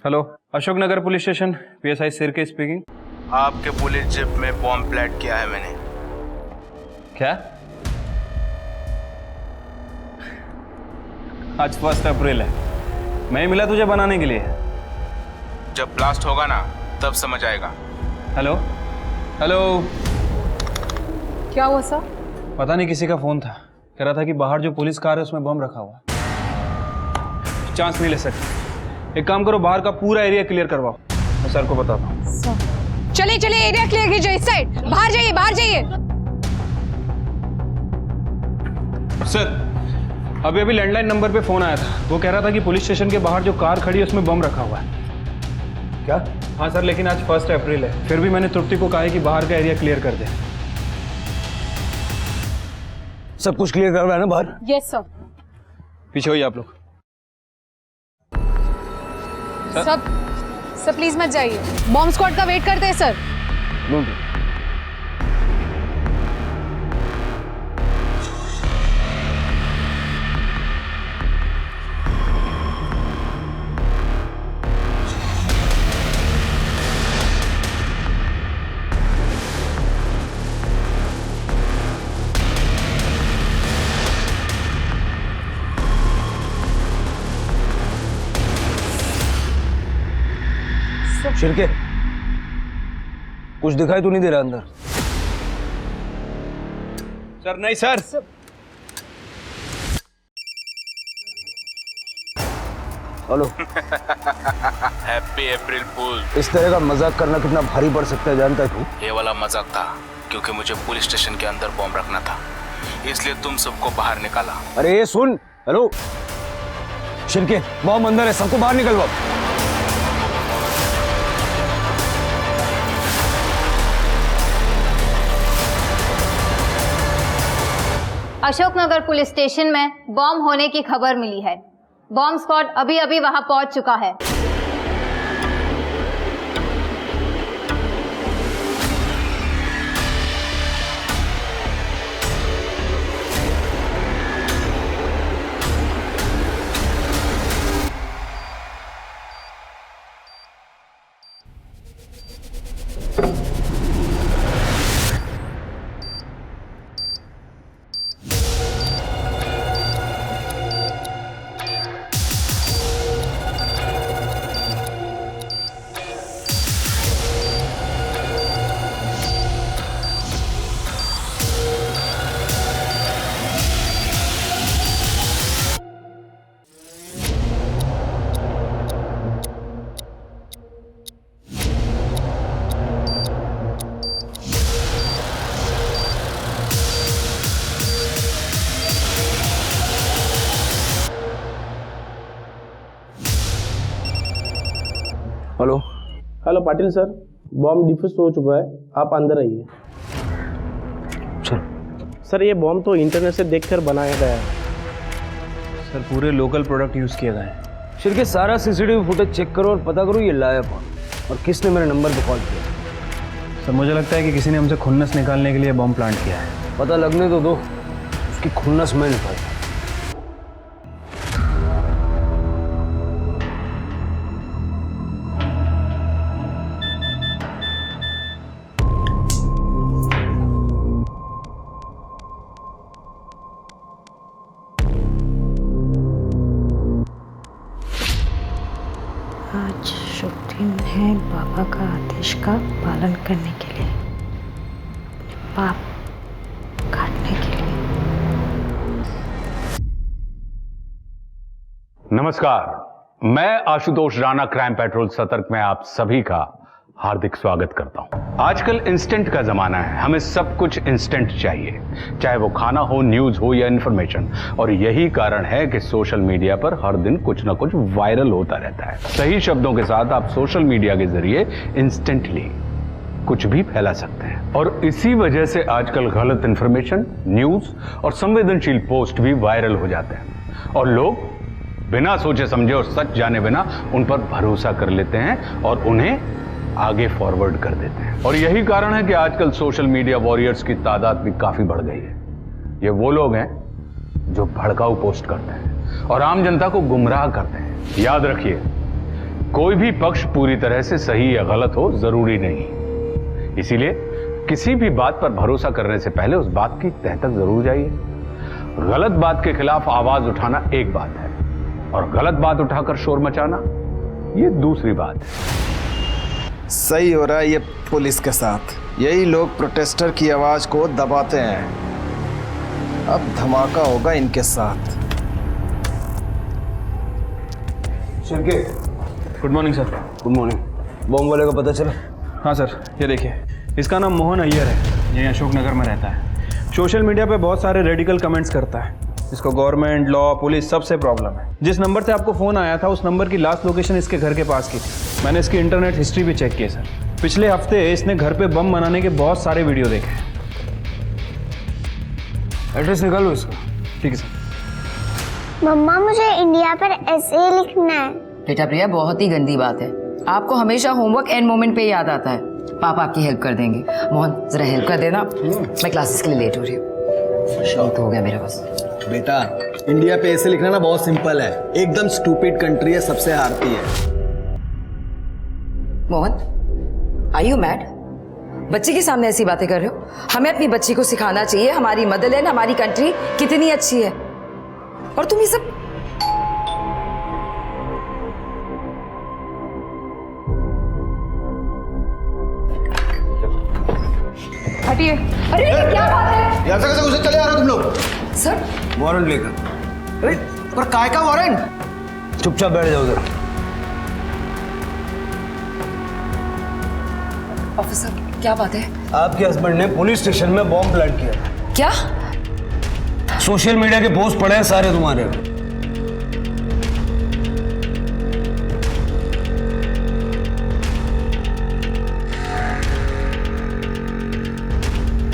Hello, Ashok Nagar police station, PSI सिरके speaking. आपके police jeep में बॉम्ब प्लांट किया है मैंने। क्या? आज 1 अप्रैल है, मैं ही मिला तुझे बनाने के लिए। जब ब्लास्ट होगा ना तब समझ आएगा। Hello hello. क्या हुआ सर? पता नहीं किसी का फोन था, कह रहा था कि बाहर जो पुलिस कार है उसमें बम रखा हुआ। चांस नहीं ले सकते, एक काम करो, बाहर का पूरा एरिया क्लियर करवाओ, मैं सर को बताता हूँ। चलिए चलिए, एरिया क्लियर कीजिए, इस साइड। बाहर जाइए, बाहर जाइए। सर, अभी लैंडलाइन नंबर पे फोन आया था, वो कह रहा था कि पुलिस स्टेशन के बाहर जो कार खड़ी है उसमें बम रखा हुआ है। क्या? हाँ सर, लेकिन आज 1 अप्रैल है, फिर भी मैंने तृप्ति को कहा है कि बाहर का एरिया क्लियर कर दे। सब कुछ क्लियर कर रहा है ना बाहर? Yes sir. पीछे होइए आप लोग। सर प्लीज मत जाइए, बॉम्ब स्क्वाड का वेट करते हैं सर। शिरके, कुछ दिखाई तो नहीं दे रहा अंदर? सर नहीं सर। हेलो। हैप्पी अप्रैल फूल। इस तरह का मजाक करना कितना भारी पड़ सकता है जानता है तू? ये वाला मजाक था क्योंकि मुझे पुलिस स्टेशन के अंदर बॉम्ब रखना था, इसलिए तुम सबको बाहर निकाला। अरे ये सुन। हेलो शिरके, बॉम्ब अंदर है, सबको बाहर निकलवाओ। अशोकनगर पुलिस स्टेशन में बॉम्ब होने की खबर मिली है। बॉम्ब स्क्वाड अभी अभी वहां पहुंच चुका है। Hello. Hello Patil sir, bomb defuse हो चुका है, आप अंदर आइए। चल। सर ये बॉम्ब तो इंटरनेट से देखकर बनाया गया है। सर पूरे लोकल प्रोडक्ट यूज किए गए हैं। शिरके, सारा सीसीटीवी फुटेज चेक करो और पता करो ये लाया कौन और किसने मेरे नंबर पे कॉल किया। सर मुझे लगता है कि किसी ने हमसे खुन्नस निकालने के लिए बॉम्ब प्लांट किया है। पता लगने तो दो, उसकी खुन्नस मैं निकालता। आज शुभ दिन है बाबा का आदेश का पालन करने के लिए, अपने पाप काटने के लिए। नमस्कार, मैं आशुतोष राणा क्राइम पेट्रोल सतर्क में आप सभी का हार्दिक स्वागत करता हूं। आजकल इंस्टेंट का जमाना है, हमें सब कुछ इंस्टेंट चाहिए, चाहे वो खाना हो, न्यूज हो या इंफॉर्मेशन। और यही कारण है कि सोशल मीडिया पर हर दिन कुछ ना कुछ वायरल होता रहता है। सही शब्दों के साथ आप सोशल मीडिया के जरिए इंस्टेंटली कुछ भी फैला सकते हैं। और इसी वजह से आजकल गलत इंफॉर्मेशन, न्यूज और संवेदनशील पोस्ट भी वायरल हो जाते हैं और लोग बिना सोचे समझे और सच जाने बिना उन पर भरोसा कर लेते हैं और उन्हें आगे फॉरवर्ड कर देते हैं। और यही कारण है कि आजकल सोशल मीडिया वॉरियर्स की तादाद भी काफी बढ़ गई है। ये वो लोग हैं जो भड़काऊ पोस्ट करते हैं और आम जनता को गुमराह करते हैं। याद रखिए, कोई भी पक्ष पूरी तरह से सही या गलत हो जरूरी नहीं, इसीलिए किसी भी बात पर भरोसा करने से पहले उस बात की तह तक जरूर जाइए। गलत बात के खिलाफ आवाज उठाना एक बात है और गलत बात उठाकर शोर मचाना ये दूसरी बात है। सही हो रहा है ये पुलिस के साथ, यही लोग प्रोटेस्टर की आवाज को दबाते हैं। अब धमाका होगा इनके साथ। Good morning sir. Good morning. Bomb वाले का पता चला? हाँ सर, ये देखिए, इसका नाम मोहन अय्यर है, ये अशोक नगर में रहता है। सोशल मीडिया पे बहुत सारे रेडिकल कमेंट्स करता है। इसको गवर्नमेंट, लॉ, पुलिस सबसे प्रॉब्लम है। जिस नंबर से आपको फ़ोन आया था उस नंबर की लास्ट लोकेशन इसके घर के पास की थी। मैंने इसकी इंटरनेट हिस्ट्री भी चेक की है सर। पिछले हफ्ते इसने घर पे बम बनाने के बहुत सारे वीडियो देखे हैं। एड्रेस निकालो इसका। ठीक है सर। मम्मा मुझे इंडिया पर ऐसे लिखना है। बेटा प्रिया, बहुत ही गंदी बात है। आपको हमेशा होमवर्क एंड मोमेंट पे याद आता है। पापा आपकी हेल्प कर देंगे। मोहन जरा हेल्प कर देना, मैं क्लासेस के लिए लेट हो रही हूँ। तो हो गया मेरा बस। बेटा इंडिया पे ऐसे लिखना ना बहुत सिंपल है, एकदम स्टूपिड कंट्री है, सबसे हारती है। Mohan, are you mad? बच्चे के सामने ऐसी बातें कर रहे हो? हमें अपनी बच्ची को सिखाना चाहिए हमारी मदरलैंड, हमारी कंट्री कितनी अच्छी है, और तुम ये सब। हटिए। अरे क्या बात है? यार कैसे घुसे चले आ रहे हो तुम लोग? सर वारंट लेकर। अरे पर काय का वारंट? चुपचाप बैठ जाओ उधर। ऑफिसर, क्या बात है? आपके हस्बैंड ने पुलिस स्टेशन में बॉम्ब प्लांट किया। क्या? सोशल मीडिया के पोस्ट पड़े हैं सारे तुम्हारे।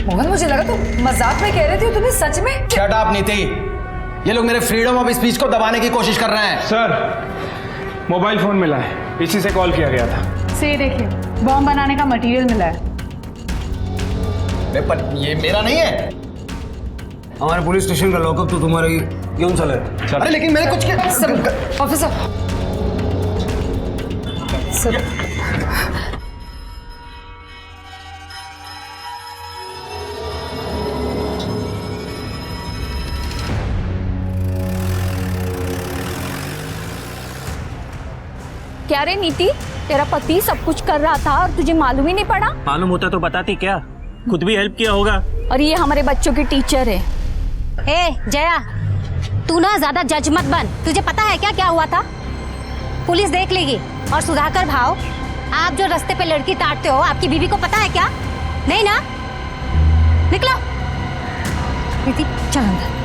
मोहन, मुझे लगा तुम मजाक में कह रहे थे, तुम्हें सच में? शट अप नीति, ये लोग मेरे फ्रीडम ऑफ स्पीच को दबाने की कोशिश कर रहे हैं। सर, मोबाइल फ़ोन मिला है, इसी से कॉल किया गया था। से देखिए, बॉम्ब बनाने का मटेरियल मिला है। पर ये मेरा नहीं है। हमारे पुलिस स्टेशन का लॉकअप तो तुम्हारा ही क्यों चला है? अरे लेकिन मैंने कुछ किया। ऑफिसर सर, क्या रे नीति, तेरा पति सब कुछ कर रहा था और तुझे मालूम ही नहीं पड़ा? मालूम होता तो बताती क्या, खुद भी हेल्प किया होगा। और ये हमारे बच्चों की टीचर है। ए जया, तू ना ज्यादा जज मत बन। तुझे पता है क्या क्या हुआ था? पुलिस देख लेगी। और सुधाकर भाव, आप जो रास्ते पे लड़की ताड़ते हो, आपकी बीवी को पता है क्या? नहीं ना? निकलो। नीति चल अंदर।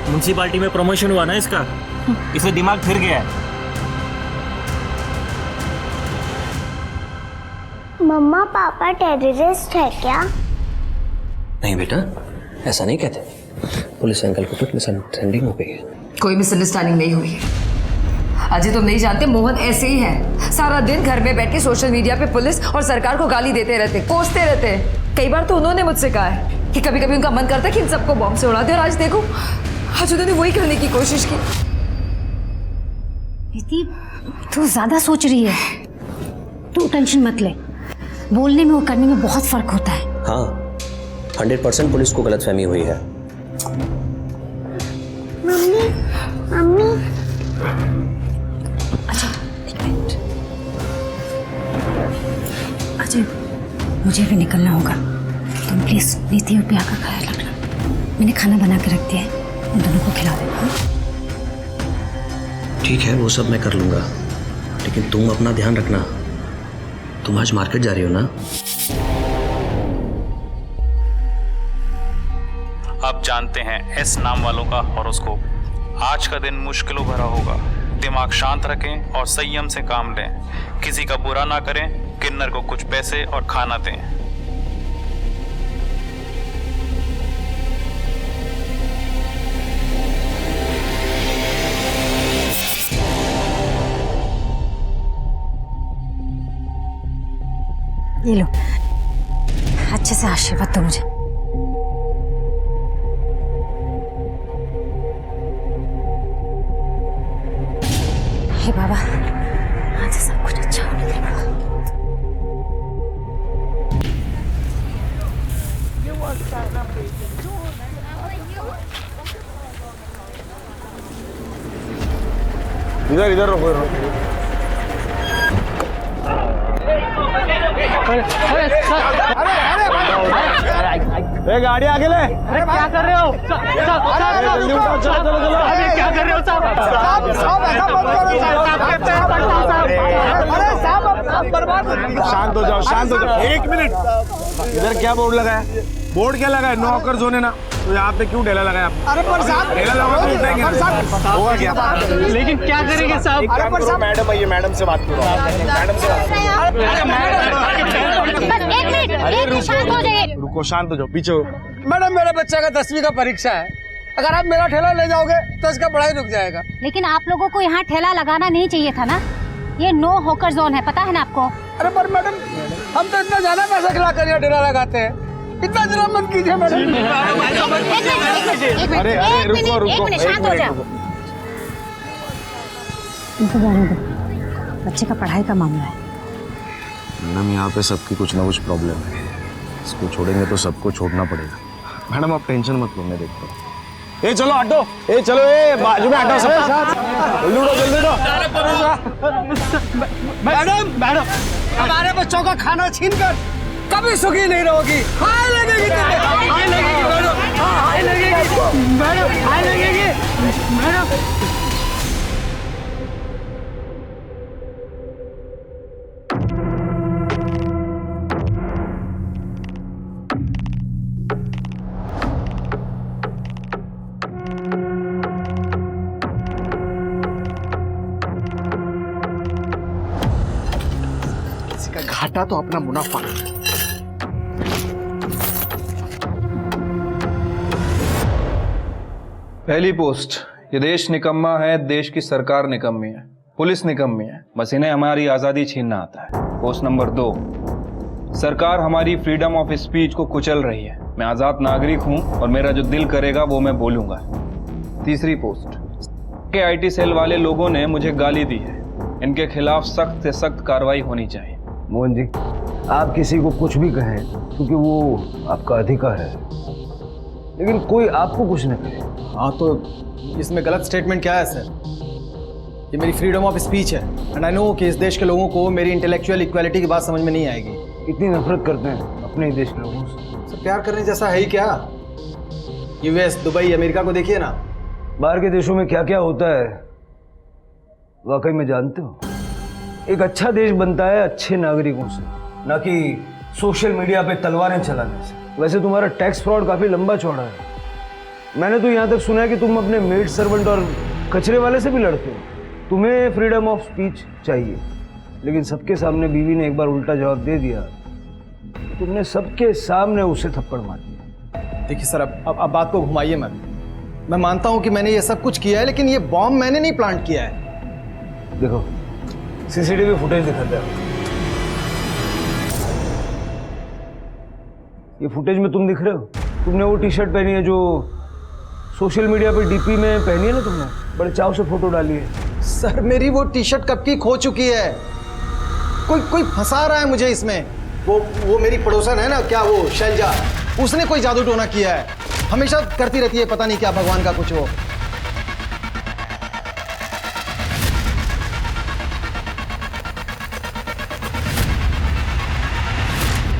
म्युनिसिपालिटी में प्रमोशन हुआ ना इसका, इसे दिमाग फिर गया है। मम्मा पापा टेररिस्ट है क्या? नहीं बेटा, ऐसा नहीं कहते। पुलिस अंकल को कुछ मिसअंडरस्टैंडिंग हो गई है। कोई मिसअंडरस्टैंडिंग नहीं हुई है। अजय तुम नहीं जानते, मोहन ऐसे ही है। सारा दिन घर में बैठ के सोशल मीडिया पे पुलिस और सरकार को गाली देते रहते, कोसते रहते। कई बार तो उन्होंने मुझसे कहा है कि कभी कभी उनका मन करता है कि इन सबको बॉम्ब से उड़ा दे, और आज देखो, आज उन्होंने वही करने की कोशिश की। नीति, तू ज्यादा सोच रही है। तू टेंशन मत ले, बोलने में और करने में बहुत फर्क होता है। हाँ, 100% पुलिस को गलतफहमी हुई है। मम्मी मम्मी अच्छा एक मिनट। अजय, मुझे भी निकलना होगा। तुम प्लीज नीति और प्रिया का ख्याल रखना। मैंने खाना बना के रख दिया है, उन दोनों को खिला देना। ठीक है, वो सब मैं कर लूंगा, लेकिन तुम अपना ध्यान रखना। तुम आज मार्केट जा रही हो ना? अब जानते हैं एस नाम वालों का हॉरोस्कोप। आज का दिन मुश्किलों भरा होगा। दिमाग शांत रखें और संयम से काम लें। किसी का बुरा ना करें। किन्नर को कुछ पैसे और खाना दें। ये लो, अच्छे से आशीर्वाद दो मुझे। हे बाबा, आज सब कुछ अच्छा होने दे बाबा। इधर इधर रुको अरे गाड़ी आगे ले। अरे क्या कर रहे हो? जल्दी उठाओ, चलो चलो चलो। अरे क्या कर रहे हो साहब? शांत हो जाओ, शांत हो जाओ। एक मिनट, इधर क्या बोर्ड लगा है? बोर्ड क्या लगा है? नो हॉकर जोन है ना, तो यहाँ पे क्यों ढेला लगा है? अरे पर साहब, ढेला लगा तो उठाएंगे। होगा क्या? लेकिन क्या करेंगे साहब? अरे पर साहब, मैडम आइए, मैडम से बात करो। मैडम से बात करो। शांत हो जाइए। रुको, शांत हो जाओ, पीछे हो। मैडम, मेरे बच्चे का 10वीं का परीक्षा है, अगर आप मेरा ठेला ले जाओगे तो इसका पढ़ाई रुक जाएगा। लेकिन आप लोगों को यहाँ ठेला लगाना नहीं चाहिए था ना, ये नो हॉकर जोन है, पता है ना आपको? अरे पर मैडम, हम तो इतना ज्यादा पैसा खिला कर यहाँ ठेला लगाते हैं, इतना जरा मत कीजिए मैडम। अरे अरे रुको रुको, शांत हो जाओ। इनको जाने दो, बच्चे का पढ़ाई का मामला है। मैडम, यहाँ पे सबकी कुछ ना कुछ प्रॉब्लम है, इसको छोड़ेंगे तो सबको छोड़ना पड़ेगा। मैडम आप टेंशन मत लो, मैं देखता हूँ। ए चलो हटो, ए चलो, ए बाजू में हटो सब। जल्दी उठो, जल्दी उठो। मैडम, मैडम, हमारे बच्चों का खाना छीनकर कभी सुखी नहीं रहोगी। हाय लगेगी तुम्हें, हाय लगेगी मैडम, हाय लगेगी मैडम, हाय लगेगी मैडम। घाटा तो अपना मुनाफा। पहली पोस्ट, ये देश निकम्मा है, देश की सरकार निकम्मी है, पुलिस निकम्मी है, बस इन्हें हमारी आजादी छीनना आता है। पोस्ट नंबर 2, सरकार हमारी फ्रीडम ऑफ स्पीच को कुचल रही है। मैं आजाद नागरिक हूं और मेरा जो दिल करेगा वो मैं बोलूंगा। तीसरी पोस्ट, के आईटी सेल वाले लोगों ने मुझे गाली दी है, इनके खिलाफ सख्त से सख्त कार्रवाई होनी चाहिए। मोहन जी, आप किसी को कुछ भी कहें क्योंकि वो आपका अधिकार है, लेकिन कोई आपको कुछ न कहे। हाँ तो इसमें गलत स्टेटमेंट क्या है सर? ये मेरी फ्रीडम ऑफ स्पीच है एंड आई नो कि इस देश के लोगों को मेरी इंटेलेक्चुअल इक्वालिटी की बात समझ में नहीं आएगी। इतनी नफरत करते हैं अपने ही देश के लोगों से। सर प्यार करने जैसा है ही क्या? यूएस, दुबई, अमेरिका को देखिए ना। बाहर के देशों में क्या क्या होता है वाकई में जानते हो? एक अच्छा देश बनता है अच्छे नागरिकों से, ना कि सोशल मीडिया पे तलवारें चलाने से। वैसे तुम्हारा टैक्स फ्रॉड काफी लंबा चौड़ा है। मैंने तो यहाँ तक सुना है कि तुम अपने मेड सर्वेंट और कचरे वाले से भी लड़ते हो। तुम्हें फ्रीडम ऑफ स्पीच चाहिए, लेकिन सबके सामने बीवी ने एक बार उल्टा जवाब दे दिया, तुमने सबके सामने उसे थप्पड़ मार दिया। देखिए सर, अब बात को घुमाइए मत। मैं मानता हूँ कि मैंने ये सब कुछ किया है, लेकिन ये बॉम्ब मैंने नहीं प्लांट किया है। देखो, सीसीटीवी फुटेज दिखाता है। ये फुटेज में तुम दिख रहे हो? तुमने वो टी शर्ट पहनी है जो सोशल मीडिया पे डीपी में पहनी है ना, तुमने बड़े चाव से फोटो डाली है। सर मेरी वो टी शर्ट कब की खो चुकी है। कोई फंसा रहा है मुझे इसमें। वो मेरी पड़ोसन है ना, क्या वो शैलजा, उसने कोई जादू टोना किया है। हमेशा करती रहती है पता नहीं क्या, भगवान का कुछ हो।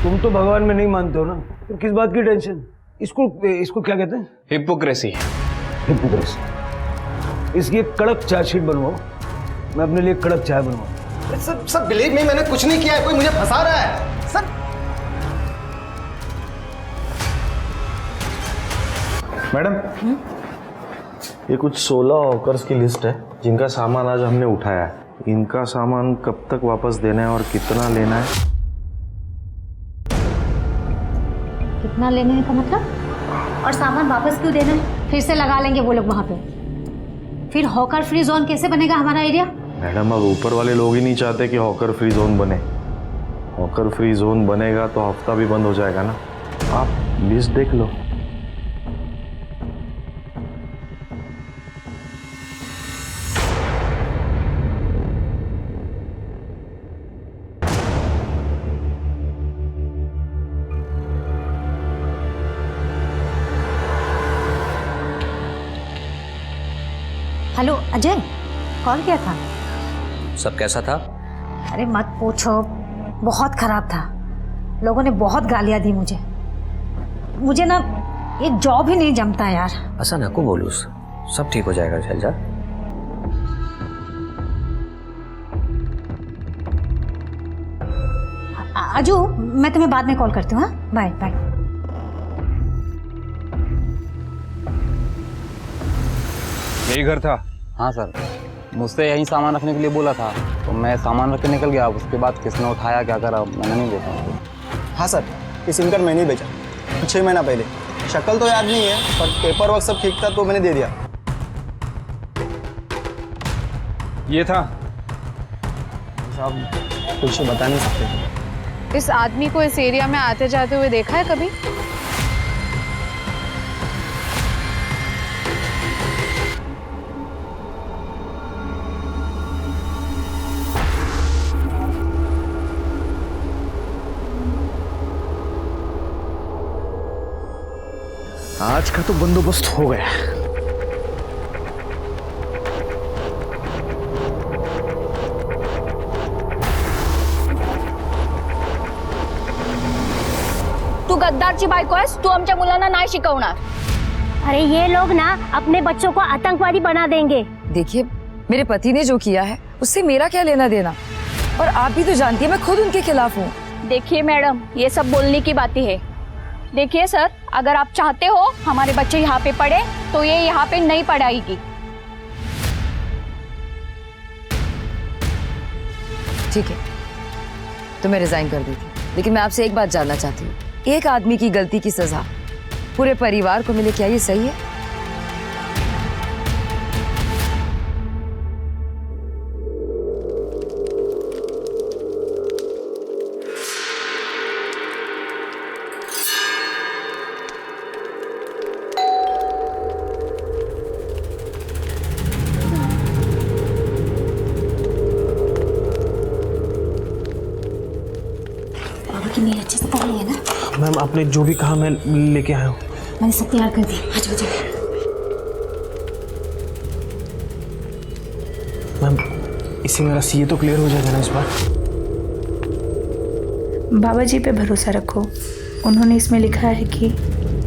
तुम तो भगवान में नहीं मानते हो ना, तो किस बात की टेंशन? इसको क्या कहते हैं? हिपोक्रेसी। हिपोक्रेसी। इसकी एक कड़क चार्जशीट बनवाओ, मैं अपने लिए कड़क चाय बनवाऊं। सर बिलीव मी, मैंने कुछ नहीं किया है, कोई मुझे फंसा रहा है सर। मैडम, ये कुछ 16 हॉकर्स की लिस्ट है जिनका सामान आज हमने उठाया है। इनका सामान कब तक वापस देना है और कितना लेना है? कितना लेने का मतलब? और सामान वापस क्यों देना है? फिर से लगा लेंगे वो लोग वहां पे, फिर हॉकर फ्री जोन कैसे बनेगा हमारा एरिया? मैडम, अब ऊपर वाले लोग ही नहीं चाहते कि हॉकर फ्री जोन बने। हॉकर फ्री जोन बनेगा तो हफ्ता भी बंद हो जाएगा ना। आप लिस्ट देख लो। हेलो अजय, कॉल किया था? सब कैसा था? अरे मत पूछो, बहुत खराब था। लोगों ने बहुत गालियां दी मुझे। मुझे ना एक जॉब ही नहीं जमता यार। ऐसा ना को बोलूं, सब ठीक हो जाएगा शैलजा। अजू, मैं तुम्हें बाद में कॉल करती हूँ। हाँ, बाय बाय। यही घर था? हाँ सर, मुझसे यहीं सामान रखने के लिए बोला था, तो मैं सामान रख के निकल गया। उसके बाद किसने उठाया क्या करा मैंने नहीं देखा। हाँ सर, ये सिम कार्ड मैंने ही बेचा 6 महीना पहले। शक्ल तो याद नहीं है, पर पेपर वर्क सब ठीक था तो मैंने दे दिया। ये था? साहब कुछ बता नहीं सकते। इस आदमी को इस एरिया में आते जाते हुए देखा है कभी? आज का तो बंदोबस्त हो गया। तू गद्दारची बायको आहेस, तू आमच्या मुलांना नाही शिकवणार। अरे ये लोग ना अपने बच्चों को आतंकवादी बना देंगे। देखिए, मेरे पति ने जो किया है उससे मेरा क्या लेना देना, और आप भी तो जानती है मैं खुद उनके खिलाफ हूँ। देखिए मैडम, ये सब बोलने की बातें है। देखिए सर, अगर आप चाहते हो हमारे बच्चे यहाँ पे पढ़े तो ये यहाँ पे नहीं पढ़ाएगी। ठीक है, तो मैं रिजाइन कर दी थी, लेकिन मैं आपसे एक बात जानना चाहती हूँ, एक आदमी की गलती की सजा पूरे परिवार को मिले, क्या ये सही है? मेरी अच्छे से पढ़ ली है ना? मैम आपने जो भी कहा मैं लेके आया हूँ। मैंने सब तैयार कर दी। आज बजे मैम इससे मेरा सीए तो क्लियर हो जाएगा ना इस बार? बाबा जी पे भरोसा रखो। उन्होंने इसमें लिखा है कि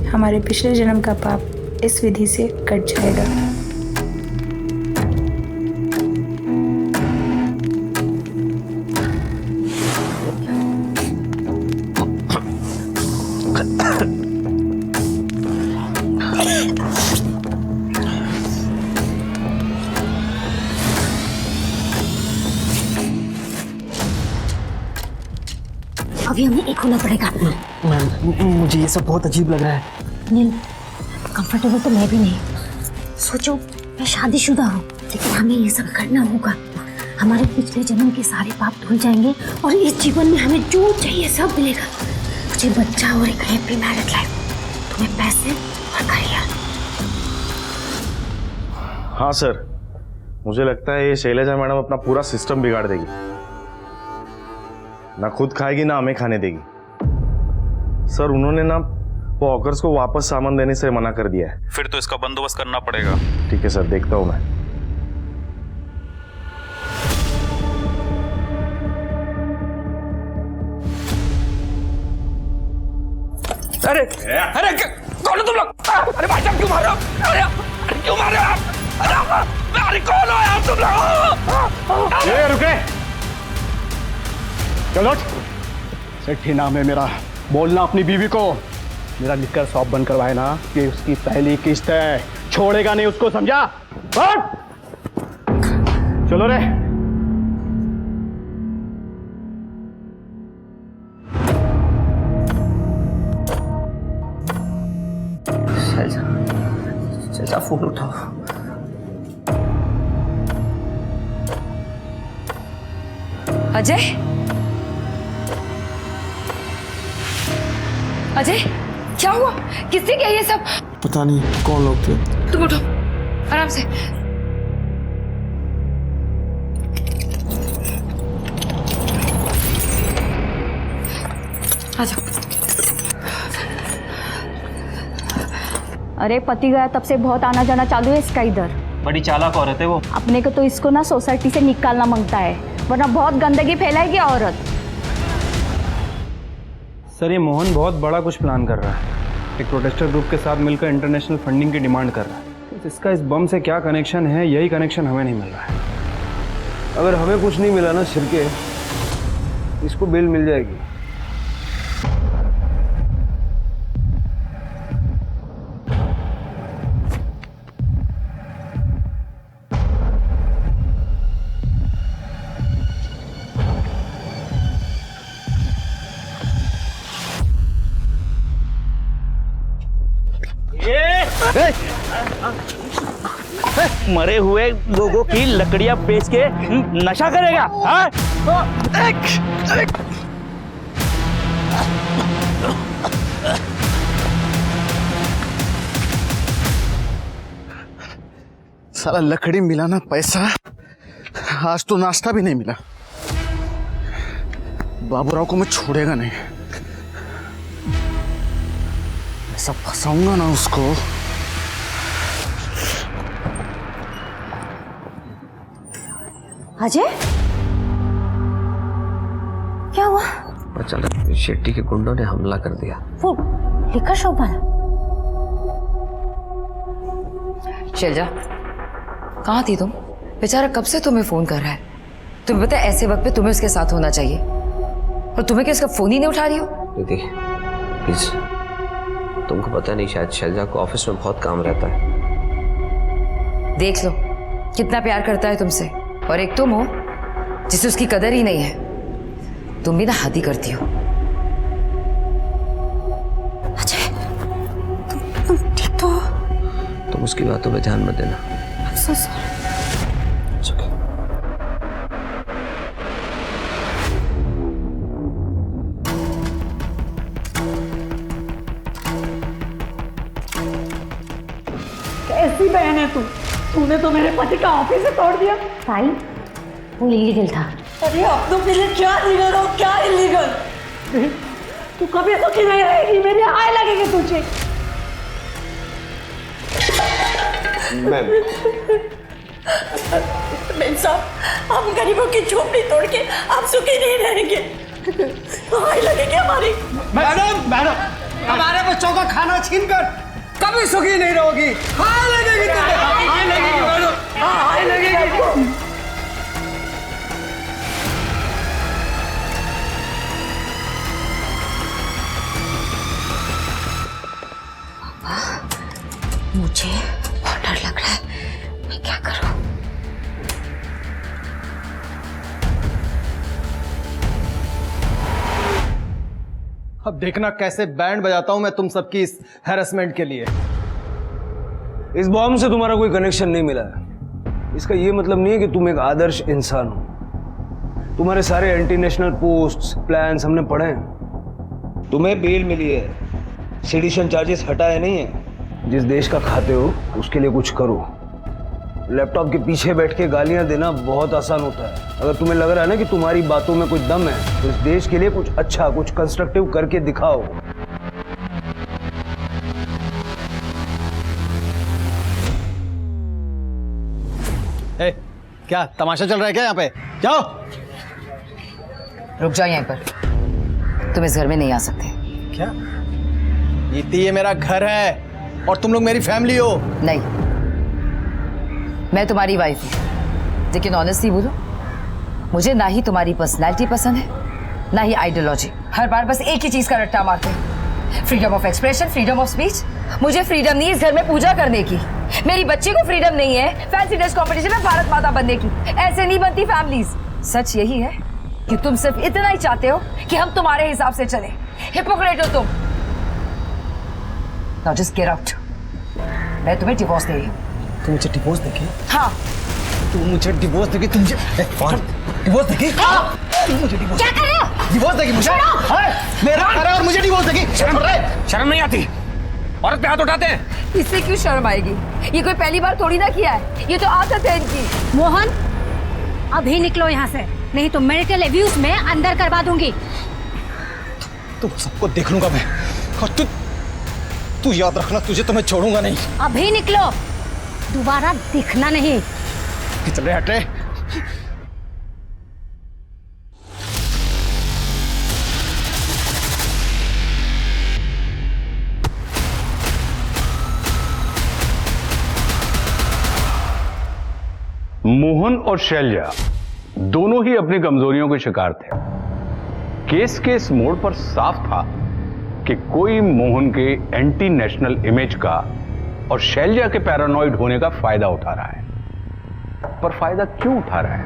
हमारे पिछले जन्म का पाप इस विधि से कट जाएगा। अभी हमें एक होना पड़ेगा। मैम मुझे ये सब बहुत अजीब लग रहा है। नहीं, कंफर्टेबल तो मैं भी नहीं। सोचो मैं शादीशुदा हूँ, लेकिन हमें ये सब करना होगा। हमारे पिछले जन्म के सारे पाप धुल जाएंगे और इस जीवन में हमें जो चाहिए सब मिलेगा। मुझे बच्चा और एक हैप्पी मैरिड लाइफ, तुम्हें पैसे और करियर। हाँ सर, मुझे लगता है ये शैलजा मैडम अपना पूरा सिस्टम बिगाड़ देगी। ना खुद खाएगी ना हमें खाने देगी। सर उन्होंने ना वो हॉकर्स को वापस सामान देने से मना कर दिया है। फिर तो इसका बंदोबस्त करना पड़ेगा। ठीक है सर, देखता हूं मैं। अरे अरे कौन हो तुम लोग? अरे भाई साहब क्यों मार रहे हो? अरे क्यों मार रहे हो आप? अरे कौन हो यार तुम लोग? ये रुके, चलो। सेठी नाम है मेरा, बोलना अपनी बीवी को मेरा लिकर शॉप बंद करवाए ना, ये उसकी पहली किस्त है, छोड़ेगा नहीं उसको, समझा? चलो रे। शैलजा फोन उठाओ। अजय, अजय क्या हुआ? किसने किया ये सब? पता नहीं कौन लोग थे। तुम उठो आराम से। आ जाओ। अरे पति गया तब से बहुत आना जाना चालू है इसका इधर। बड़ी चालाक औरत है वो। अपने को तो इसको ना सोसाइटी से निकालना मांगता है, वरना बहुत गंदगी फैलाएगी औरत। सर ये मोहन बहुत बड़ा कुछ प्लान कर रहा है, एक प्रोटेस्टर ग्रुप के साथ मिलकर इंटरनेशनल फंडिंग की डिमांड कर रहा है। तो इसका इस बम से क्या कनेक्शन है, यही कनेक्शन हमें नहीं मिल रहा है। अगर हमें कुछ नहीं मिला ना शिरके, इसको बेल मिल जाएगी। मरे हुए लोगों की लकड़ियां बेच के नशा करेगा? हाँ? साला लकड़ी मिला ना पैसा, आज तो नाश्ता भी नहीं मिला। बाबूराव को मैं छोड़ेगा नहीं, ऐसा फंसाऊंगा ना उसको। अजय, क्या हुआ? अचानक शेट्टी के गुंडों ने हमला कर दिया। वो लिखा शॉप वाला? शैलजा, कहाँ थी तुम? बेचारा कब से तुम्हें फोन कर रहा है। तुम्हें पता है ऐसे वक्त पे तुम्हें उसके साथ होना चाहिए, और तुम्हें क्या उसका फोन ही नहीं उठा रही हो? दीदी प्लीज, तुमको पता नहीं, शायद शैलजा को ऑफिस में बहुत काम रहता है। देख लो कितना प्यार करता है तुमसे, और एक तुम हो जिसे उसकी कदर ही नहीं है। तुम भी ना हद ही करती हो। अजय, तुम ठीक तो हो? तुम उसकी बातों पे ध्यान मत देना। I'm so sorry. It's okay. कैसी बहन है तू? तूने तो मेरे पति का ऑफिस ही तोड़ दिया। साई, वो इलीगल था। अरे अपनों के लिए क्या लीगल हो, क्या इलीगल? तू कभी सुखी नहीं रहेगी, मेरी आय लगेगी तुझे। मैम साहब, हम गरीबों की झोपड़ी तोड़ के आप सुखी नहीं रहेंगे, आय लगेगी हमारी। मैडम, हमारे बच्चों का खाना छीन कर कभी सुखी नहीं रहोगी। आय लगेगी तुझे, आय लगेगी मैडम, आय लगेगी। मुझे बहुत डर लग रहा है, मैं क्या करूं? अब देखना कैसे बैंड बजाता हूं मैं तुम सबकी इस हैरेसमेंट के लिए। इस बॉम्ब से तुम्हारा कोई कनेक्शन नहीं मिला है। इसका ये मतलब नहीं है कि तुम एक आदर्श इंसान हो। तुम्हारे सारे एंटी नेशनल पोस्ट्स, प्लान्स हमने पढ़े हैं। तुम्हें बेल मिली है, सेडिशन चार्जेस हटाए नहीं है। जिस देश का खाते हो उसके लिए कुछ करो। लैपटॉप के पीछे बैठ के गालियां देना बहुत आसान होता है। अगर तुम्हें लग रहा है ना कि तुम्हारी बातों में कुछ दम है, तो इस देश के लिए कुछ अच्छा, कुछ कंस्ट्रक्टिव करके दिखाओ। क्या तमाशा चल रहा है क्या यहाँ पे? जाओ। रुक जाओ यहीं पर, तुम इस घर में नहीं आ सकते। क्या? ये मेरा घर है और तुम लोग मेरी फैमिली हो। नहीं, मैं तुम्हारी वाइफ हूँ, लेकिन ऑनेस्टली बोलो, मुझे ना ही तुम्हारी पर्सनैलिटी पसंद है, ना ही आइडियोलॉजी। हर बार बस एक ही चीज का रट्टा मारते हैं, freedom of expression, freedom of speech. मुझे फ्रीडम नहीं इस घर में पूजा करने की। मेरी बच्ची को फ्रीडम नहीं है फैंसी ड्रेस कंपटीशन में भारत माता बनने की। ऐसे नहीं बनती फैमिलीज। सच यही है कि तुम सिर्फ इतना ही चाहते हो कि हम तुम्हारे हिसाब से चलें। हिपोक्रेट हो तुम। Now just get out. मैं तुम्हें डिवोर्स दे रही हूँ। तुम मुझे डिवोर्स देगी? हाँ। तुम मुझे डिवोर्स देगी? तुम मुझे डिवोर्स देगी? हाँ। तुम मुझे डिवोर्स, क्या कर रहे हो? डिवोर्स देगी मुझे? मेरा घर है और मुझे डिवोर्स देगी? शर्म नहीं आती? औरत पे हाथ उठाते हैं। इससे क्यों शर्म आएगी? ये कोई पहली बार थोड़ी ना किया है, ये तो आदत है इनकी। मोहन, अभी निकलो यहाँ से, नहीं तो मेरिटल एब्यूज में अंदर करवा दूंगी। तुम सबको देख लूंगा मैं, और तू याद रखना, तुझे तो मैं छोड़ूंगा नहीं। अभी निकलो। दोबारा दिखना नहीं। कितने हटे? मोहन और शैलजा दोनों ही अपनी कमजोरियों के शिकार थे। केस के इस मोड़ पर साफ था कि कोई मोहन के एंटी नेशनल इमेज का और शैलजा के पैरानॉइड होने का फायदा उठा रहा है। पर फायदा क्यों उठा रहा है,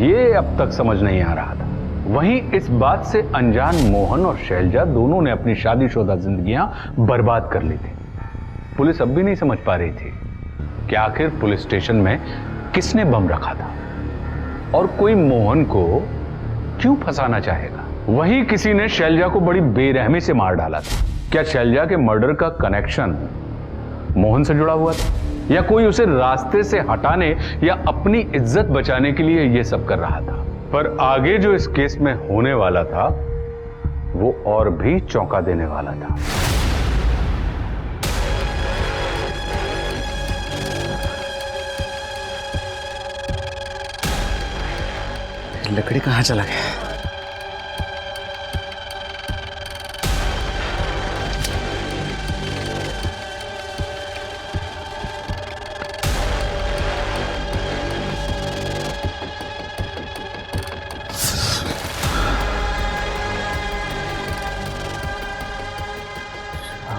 यह अब तक समझ नहीं आ रहा था। वहीं इस बात से अनजान मोहन और शैलजा दोनों ने अपनी शादीशुदा जिंदगियां बर्बाद कर ली थी। पुलिस अब भी नहीं समझ पा रही थी कि आखिर पुलिस स्टेशन में किसने बम रखा था और कोई मोहन को क्यों फंसाना चाहेगा। वहीं किसी ने शैलजा को बड़ी बेरहमी से मार डाला था। क्या शैलजा के मर्डर का कनेक्शन मोहन से जुड़ा हुआ था, या कोई उसे रास्ते से हटाने या अपनी इज्जत बचाने के लिए यह सब कर रहा था। पर आगे जो इस केस में होने वाला था वो और भी चौंका देने वाला था। लकड़ी कहाँ चला गया?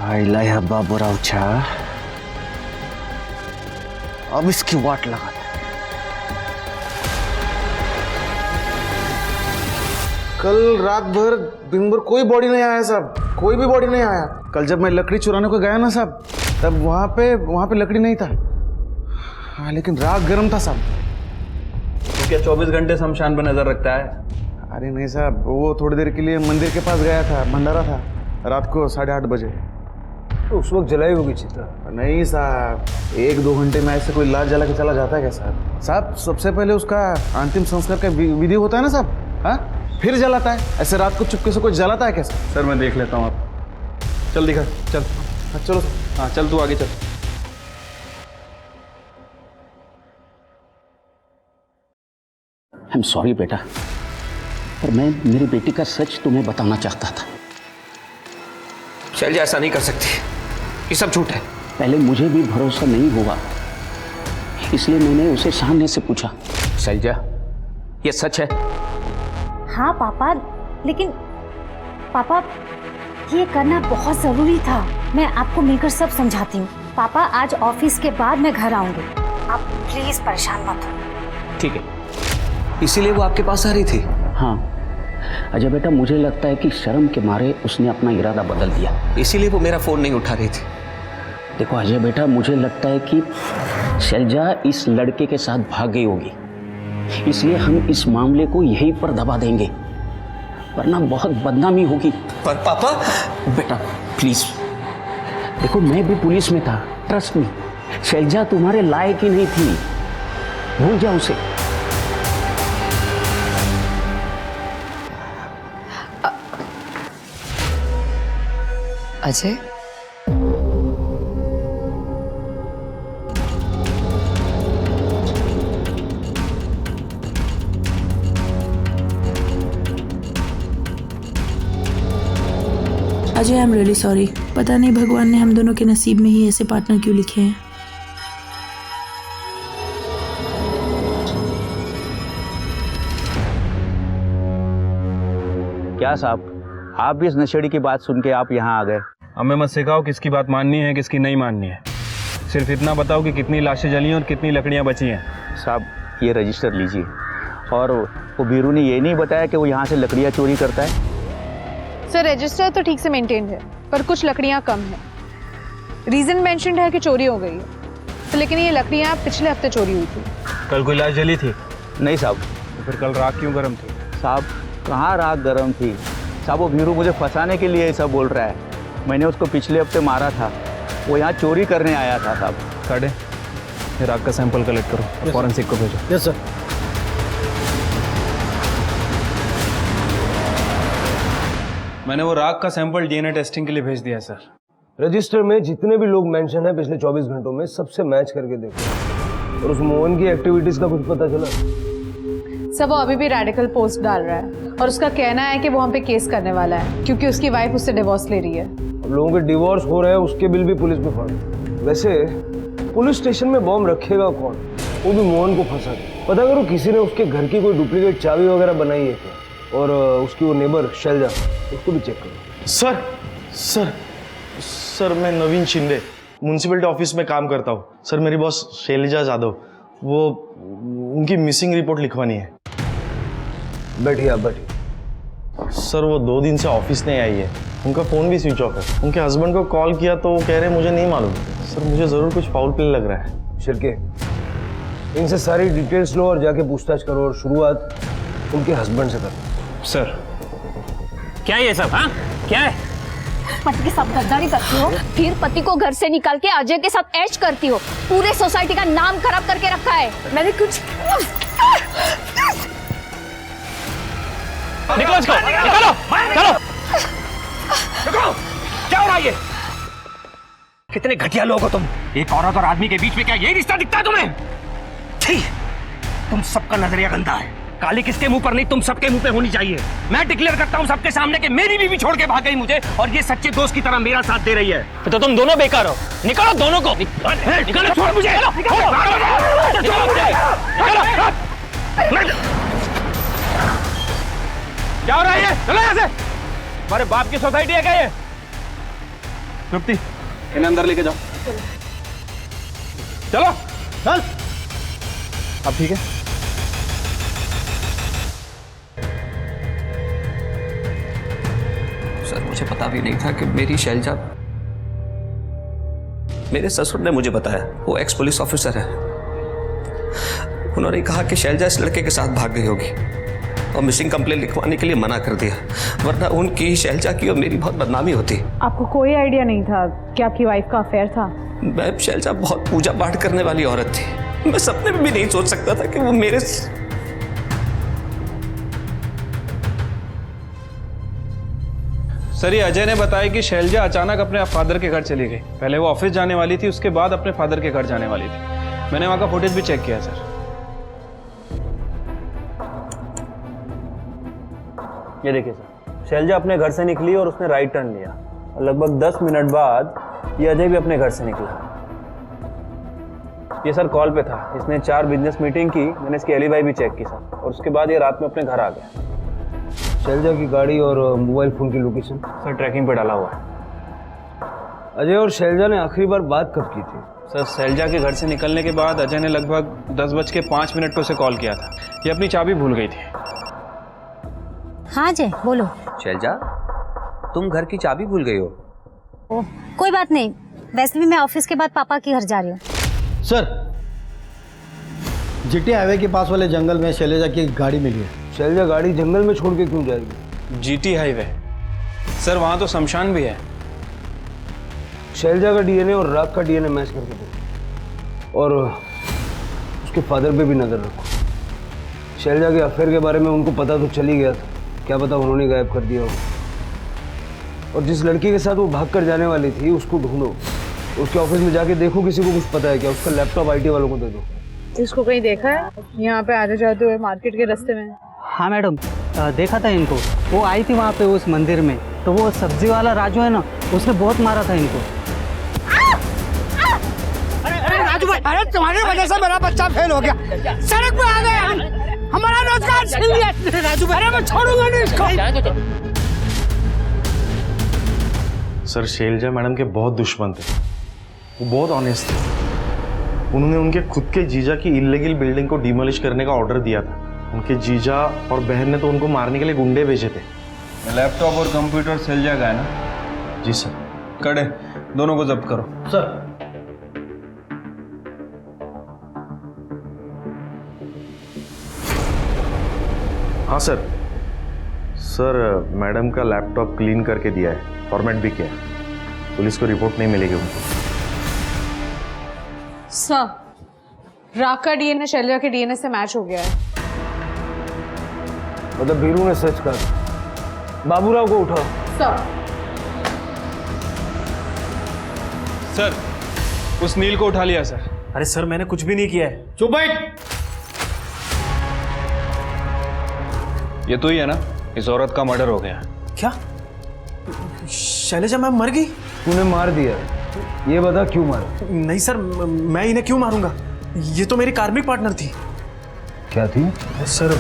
आइला हब्बा बुरा उछा, अब इसकी वाट लगा। कल रात भर दिन भर कोई बॉडी नहीं आया साहब, कोई भी बॉडी नहीं आया। कल जब मैं लकड़ी चुराने को गया ना साहब, तब वहाँ पे लकड़ी नहीं था। हाँ, लेकिन रात गर्म था साहब। तो क्या 24 घंटे शमशान पर नजर रखता है? अरे नहीं साहब, वो थोड़ी देर के लिए मंदिर के पास गया था, भंडारा था रात को 8:30 बजे। तो उस वक्त जलाई होगी चिता? नहीं साहब, 1-2 घंटे में ऐसे कोई लाश जला के चला जाता है क्या साहब? साहब सबसे पहले उसका अंतिम संस्कार का विधि होता है ना साहब, हाँ, फिर जलाता है। ऐसे रात को चुपके से कोई जलाता है क्या सर? मैं देख लेता हूँ, आप चल दिखा, चल। हाँ चलो, हाँ चल, तू आगे चल। आई एम सॉरी बेटा, पर मैं मेरी बेटी का सच तुम्हें बताना चाहता था। शैलजा ऐसा नहीं कर सकती, ये सब झूठ है। पहले मुझे भी भरोसा नहीं हुआ, इसलिए मैंने उसे सामने से पूछा। शैलजा, ये सच है? हाँ पापा, लेकिन पापा ये करना बहुत जरूरी था। मैं आपको मिलकर सब समझाती हूँ। पापा आज ऑफिस के बाद मैं घर आऊंगी, आप प्लीज परेशान मत हो। ठीक है, इसीलिए वो आपके पास आ रही थी? हाँ अजय बेटा, मुझे लगता है कि शर्म के मारे उसने अपना इरादा बदल दिया, इसीलिए वो मेरा फोन नहीं उठा रही थी। देखो अजय बेटा, मुझे लगता है कि शैलजा इस लड़के के साथ भाग गई होगी, इसलिए हम इस मामले को यहीं पर दबा देंगे, वरना बहुत बदनामी होगी। पर पापा। बेटा प्लीज देखो, मैं भी पुलिस में था, ट्रस्ट मी। शैलजा तुम्हारे लायक ही नहीं थी, भूल जाओ उसे। Ajay, Ajay I am really sorry. पता नहीं भगवान ने हम दोनों के नसीब में ही ऐसे पार्टनर क्यों लिखे हैं। क्या साहब, आप भी इस नशेड़ी की बात सुन के आप यहाँ आ गए? हमें मत सिखाओ किसकी बात माननी है किसकी नहीं माननी है, सिर्फ इतना बताओ कि कितनी लाशें जली हैं और कितनी लकड़ियाँ बची हैं। साहब ये रजिस्टर लीजिए। और वो बीरू ने ये नहीं बताया कि वो यहाँ से लकड़ियाँ चोरी करता है? सर रजिस्टर तो ठीक से मेंटेन है, पर कुछ लकड़ियाँ कम है। रीजन मेंशन्ड है कि चोरी हो गई है, तो लेकिन ये लकड़ियाँ पिछले हफ्ते चोरी हुई थी। कल कोई लाश जली थी? नहीं साहब। तो फिर कल राख क्यों गर्म थी? साहब कहाँ राख गर्म थी साहब, वो बीरू मुझे फंसाने के लिए सब बोल रहा है। मैंने उसको पिछले हफ्ते मारा था, वो यहाँ चोरी करने आया था साहब। काटे, फिर राख का सैंपल कलेक्ट करो, फॉरेंसिक को भेजो। Yes sir. मैंने वो राख का सैंपल डीएनए टेस्टिंग के लिए भेज दिया सर। रजिस्टर में जितने भी लोग मेंशन है पिछले 24 घंटों में सबसे मैच करके देखो। और उस मोहन की एक्टिविटीज का कुछ पता चला? सब वो अभी भी रेडिकल पोस्ट डाल रहा है और उसका कहना है कि वो हम पे केस करने वाला है क्योंकि उसकी वाइफ उससे डिवोर्स ले रही है। अब लोगों के डिवोर्स हो रहे हैं, उसके बिल भी पुलिस पे फंस। वैसे पुलिस स्टेशन में बॉम्ब रखेगा कौन? वो भी मोहन को फंसा के। पता करो किसी ने उसके घर की कोई डुप्लीकेट चाबी वगैरह बनाई है क्या? और उसकी वो नेबर शैलजा, उसको भी चेक करो। सर सर सर मैं नवीन शिंदे म्यूनसिपलिटी ऑफिस में काम करता हूँ। सर मेरी बॉस शैलजा जादव, वो उनकी मिसिंग रिपोर्ट लिखवानी है। बैठिए आप बैठिए। सर वो 2 दिन से ऑफिस नहीं आई है, उनका फ़ोन भी स्विच ऑफ है। उनके हस्बैंड को कॉल किया तो वो कह रहे मुझे नहीं मालूम। सर मुझे ज़रूर कुछ फाउल प्ले लग रहा है। शिरके, इनसे सारी डिटेल्स लो और जाके पूछताछ करो और शुरुआत उनके हस्बैंड से करो। सर क्या ये सब? हाँ क्या है? पति के साथ गद्दारी करती हो, फिर पति को घर से निकाल के अजय के साथ ऐश करती हो। पूरे सोसाइटी का नाम खराब करके रखा है। मैंने कुछ निकलो इसको, निकालो, चलो। देखो, क्या हो रहा है ये? कितने घटिया लोग हो तुम। एक औरत और आदमी के बीच में क्या यही रिश्ता दिखता है तुम्हें? छी, तुम सबका नजरिया गंदा है। काली किसके मुंह पर नहीं, तुम सबके मुंह पे होनी चाहिए। मैं डिक्लेयर करता हूँ सबके सामने कि मेरी बीवी छोड़ के भाग गई मुझे और ये सच्चे दोस्त की तरह मेरा साथ दे रही है। तो तुम दोनों बेकार हो। निकालो दोनों को। निकालो, छोड़ मुझे। क्या हो रहा है ये? चलो यहाँ से। हमारे बाप की सोसाइटी है क्या ये? तृप्ति, इन्हें अंदर लेके जाओ। चलो चल। अब ठीक है? सर मुझे पता भी नहीं था कि मेरी शैलजा, मेरे ससुर ने मुझे बताया, वो एक्स पुलिस ऑफिसर है। उन्होंने कहा कि शैलजा इस लड़के के साथ भाग गई होगी और मिसिंग कंप्लेंट लिखवाने के लिए मना कर दिया, वरना उनकी, शैलजा की और मेरी बहुत बदनामी होती। आपको कोई आइडिया नहीं था कि आपकी वाइफ का अफेयर था? मैं, शैलजा बहुत पूजा पाठ करने वाली औरत थी। मैं सपने में भी नहीं सोच सकता था कि वो मेरे सर ये अजय ने बताया कि शैलजा अचानक अपने फादर के घर चली गई। पहले वो ऑफिस जाने वाली थी, उसके बाद अपने फादर के घर जाने वाली थी। मैंने वहां का फुटेज भी चेक किया सर। ये देखिए सर, शैलजा अपने घर से निकली और उसने राइट टर्न लिया और लगभग 10 मिनट बाद ये अजय भी अपने घर से निकला। ये सर कॉल पे था, इसने 4 बिजनेस मीटिंग की। मैंने इसकी एलिबाई भी चेक की सर, और उसके बाद ये रात में अपने घर आ गया। शैलजा की गाड़ी और मोबाइल फोन की लोकेशन सर ट्रैकिंग पे डाला हुआ है। अजय और शैलजा ने आखिरी बार बात कब की थी? सर शैलजा के घर से निकलने के बाद अजय ने लगभग 10:05 पे उसे कॉल किया था। ये अपनी चाबी भूल गई थी। हाँ अजय बोलो। शैलजा, तुम घर की चाबी भूल गई हो? ओह कोई बात नहीं, वैसे भी मैं ऑफिस के बाद पापा के घर जा रही हूँ। सर, जीटी हाईवे के पास वाले जंगल में शैलजा की गाड़ी मिली है। शैलजा गाड़ी जंगल में छोड़ के क्यों जाएगी? जीटी हाईवे सर, वहां तो शमशान भी है। शैलजा का डीएनए और राग का डीएनए मैच करके दो और उसके फादर पे भी नजर रखो। शैलजा के अफेयर के बारे में उनको पता तो चल ही गया था, क्या पता उन्होंने गायब कर दिया हो। और जिस लड़की के साथ वो भाग कर जाने वाली थी उसको ढूंढो, उसके ऑफिस में जाके देखो किसी को कुछ पता है क्या, उसका लैपटॉप आईटी वालों को दे दो। इसको कहीं देखा है यहाँ पे आते जाते हुए मार्केट के रास्ते में? हाँ मैडम, देखा था इनको। वो आई थी वहाँ पे उस मंदिर में, तो वो सब्जी वाला राजू है ना, उसने बहुत मारा था इनको। अरे राजू भाई, अरे तुम्हारी वजह से मेरा बच्चा फेल हो गया, सड़क पे आ गया, हमारा रोजगार छीन लिया। राजू भाई, अरे मैं छोड़ूंगा नहीं इसको। सर शैलजा मैडम के बहुत दुश्मन थे, वो बहुत ऑनेस्ट थे। उन्होंने उनके खुद के जीजा की इल्लीगल बिल्डिंग को डिमोलिश करने का ऑर्डर दिया था। उनके जीजा और बहन ने तो उनको मारने के लिए गुंडे भेजे थे। लैपटॉप और कंप्यूटर शैलजा का है ना? जी सर। कड़े दोनों को जब्त करो। सर हाँ सर। सर मैडम का लैपटॉप क्लीन करके दिया है, फॉर्मेट भी किया है। पुलिस को रिपोर्ट नहीं मिलेगी उनको। सर, राग का डीएनए शैलजा के डीएनए से मैच हो गया है। मतलब बीरू ने सच कहा। बाबूराव को उठाओ। सर। सर, उस नील को उठा लिया सर। अरे सर, मैंने कुछ भी नहीं किया है। चुप बैठ। ये तो ही है ना, इस औरत का मर्डर हो गया। क्या शैलजा मैम मर गई? तूने मार दिया, ये बता क्यों मारा? नहीं सर, मैं इन्हें क्यों मारूंगा? ये तो मेरी कार्मिक पार्टनर थी। क्या थी? सर,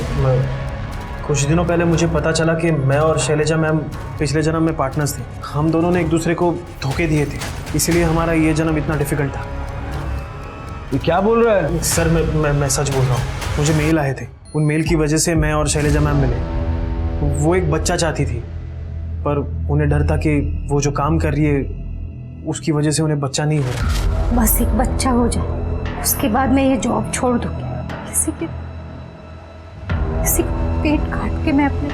कुछ दिनों पहले मुझे पता चला कि मैं और शैलजा मैम पिछले जन्म में पार्टनर्स थे। हम दोनों ने एक दूसरे को धोखे दिए थे, इसीलिए हमारा ये जन्म इतना डिफिकल्ट था। ये क्या बोल रहा है? सर, मैं सच बोल रहा हूँ। मुझे मेल आए थे, उन मेल की वजह से मैं और शैलजा मैम मिले। वो एक बच्चा चाहती थी, पर उन्हें डर था कि वो जो काम कर रही है उसकी वजह से उन्हें बच्चा नहीं हो रहा। बस एक बच्चा हो जाए, उसके बाद मैं ये जॉब छोड़ दूंगी। किसी के पेट काट के मैं अपने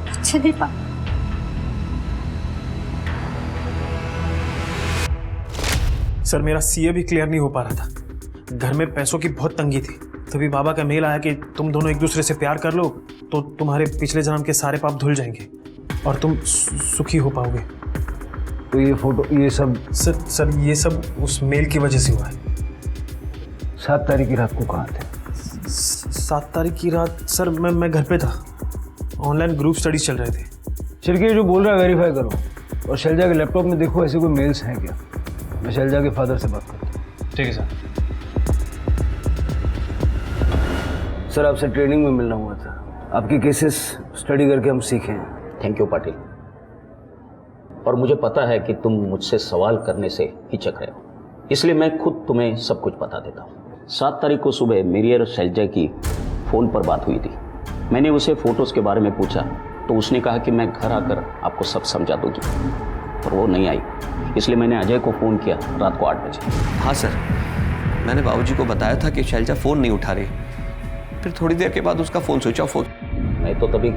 बच्चे दे पा। सर, मेरा सीए भी क्लियर नहीं हो पा रहा था। घर में पैसों की बहुत तंगी थी। तभी बाबा का मेल आया कि तुम दोनों एक दूसरे से प्यार कर लो तो तुम्हारे पिछले जन्म के सारे पाप धुल जाएंगे और तुम सुखी हो पाओगे। तो ये फोटो, ये सब? सर, ये सब उस मेल की वजह से हुआ है। 7 तारीख की रात को कहाँ थे? 7 तारीख की रात सर मैं घर पे था। ऑनलाइन ग्रुप स्टडीज चल रहे थे। चिरकी जो बोल रहा है वेरीफाई करो, और शैलजा के लैपटॉप में देखो ऐसे कोई मेल्स हैं क्या। मैं शैलजा के फादर से बात करता हूँ। ठीक है सर। सर, आपसे ट्रेनिंग में मिलना हुआ था। आपकी केसेस स्टडी करके हम सीखे हैं। Thank you Patil. और मुझे पता है कि तुम मुझसे सवाल करने से हिचक रहे हो, इसलिए मैं खुद तुम्हें सब कुछ बता देता हूँ। 7 तारीख को सुबह मेरी और शैलजा की फ़ोन पर बात हुई थी। मैंने उसे फ़ोटोज़ के बारे में पूछा तो उसने कहा कि मैं घर आकर आपको सब समझा दूँगी, और वो नहीं आई। इसलिए मैंने अजय को फ़ोन किया रात को 8 बजे। हाँ सर, मैंने बाबूजी को बताया था कि शैलजा फ़ोन नहीं उठा रही। फिर थोड़ी देर के बाद उसका फ़ोन स्विच ऑफ हो। मैं तो तभी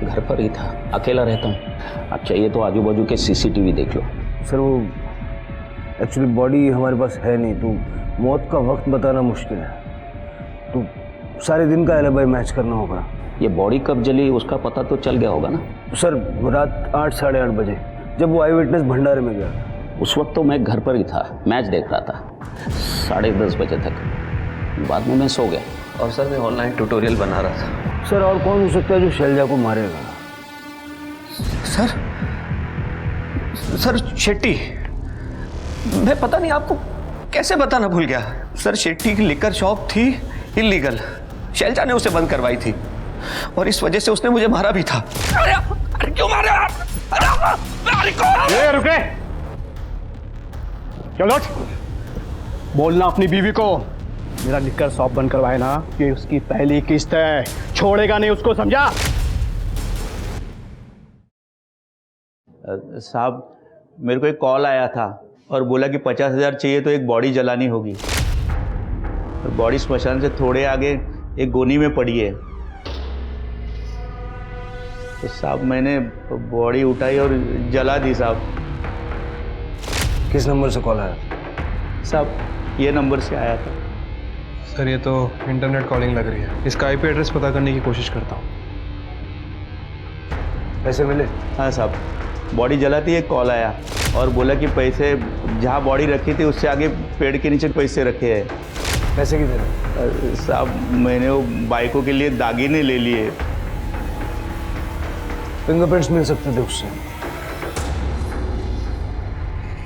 घर पर ही था, अकेला रहता हूँ। अब चाहिए तो आजू बाजू के CCTV देख लो। सर, वो एक्चुअली बॉडी हमारे पास है नहीं, तो मौत का वक्त बताना मुश्किल है। तो सारे दिन का एलिबाई मैच करना होगा। ये बॉडी कब जली उसका पता तो चल गया होगा ना? सर, रात 8 साढ़े 8 बजे जब वो आई विटनेस भंडारे में गया। उस वक्त तो मैं घर पर ही था, मैच देख रहा था 10:30 बजे तक। बाद में मैं सो गया। और सर, मैं ऑनलाइन ट्यूटोरियल बना रहा था। सर, और कौन हो सकता है जो शैलजा को मारेगा? सर शेट्टी। मैं पता नहीं आपको कैसे बताना भूल गया। सर, शेट्टी की लिकर शॉप थी इलीगल। शैलजा ने उसे बंद करवाई थी और इस वजह से उसने मुझे मारा भी था। अरे क्यों मारे आप? रुके, क्यों लौट? बोलना अपनी बीवी को मेरा लिकर शॉप बंद करवाए ना, ये उसकी पहली किस्त है, छोड़ेगा नहीं उसको, समझा? साहब, मेरे को एक कॉल आया था और बोला कि 50,000 चाहिए तो एक बॉडी जलानी होगी। और बॉडी स्मशान से थोड़े आगे एक गोनी में पड़ी है। तो साहब मैंने बॉडी उठाई और जला दी साहब। किस नंबर से कॉल आया? साहब, ये नंबर से आया था। सर, ये तो इंटरनेट कॉलिंग लग रही है। इसका IP एड्रेस पता करने की कोशिश करता हूँ। पैसे मिले? हाँ साहब, बॉडी जलाती एक कॉल आया और बोला कि पैसे जहाँ बॉडी रखी थी उससे आगे पेड़ के नीचे पैसे रखे हैं। पैसे कितने? साहब, मैंने वो बाइकों के लिए दागीने ले लिए। फिंगरप्रिंट्स मिल सकते थे उससे।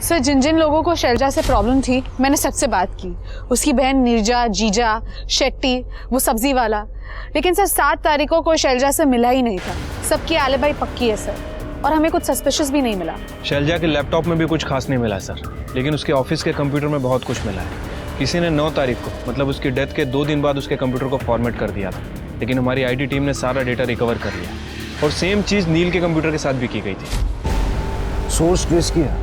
सर, जिन जिन लोगों को शैलजा से प्रॉब्लम थी मैंने सबसे बात की। उसकी बहन नीरजा, जीजा, शेट्टी, वो सब्जी वाला। लेकिन सर 7 तारीख को कोई शैलजा से मिला ही नहीं था। सबकी एलिबाई पक्की है सर, और हमें कुछ सस्पिशियस भी नहीं मिला। शैलजा के लैपटॉप में भी कुछ खास नहीं मिला सर, लेकिन उसके ऑफिस के कंप्यूटर में बहुत कुछ मिला है। किसी ने 9 तारीख को, मतलब उसकी डेथ के 2 दिन बाद उसके कंप्यूटर को फॉर्मेट कर दिया था, लेकिन हमारी IT टीम ने सारा डेटा रिकवर कर लिया। और सेम चीज़ नील के कंप्यूटर के साथ भी की गई थी। सोर्स ट्रेस किया?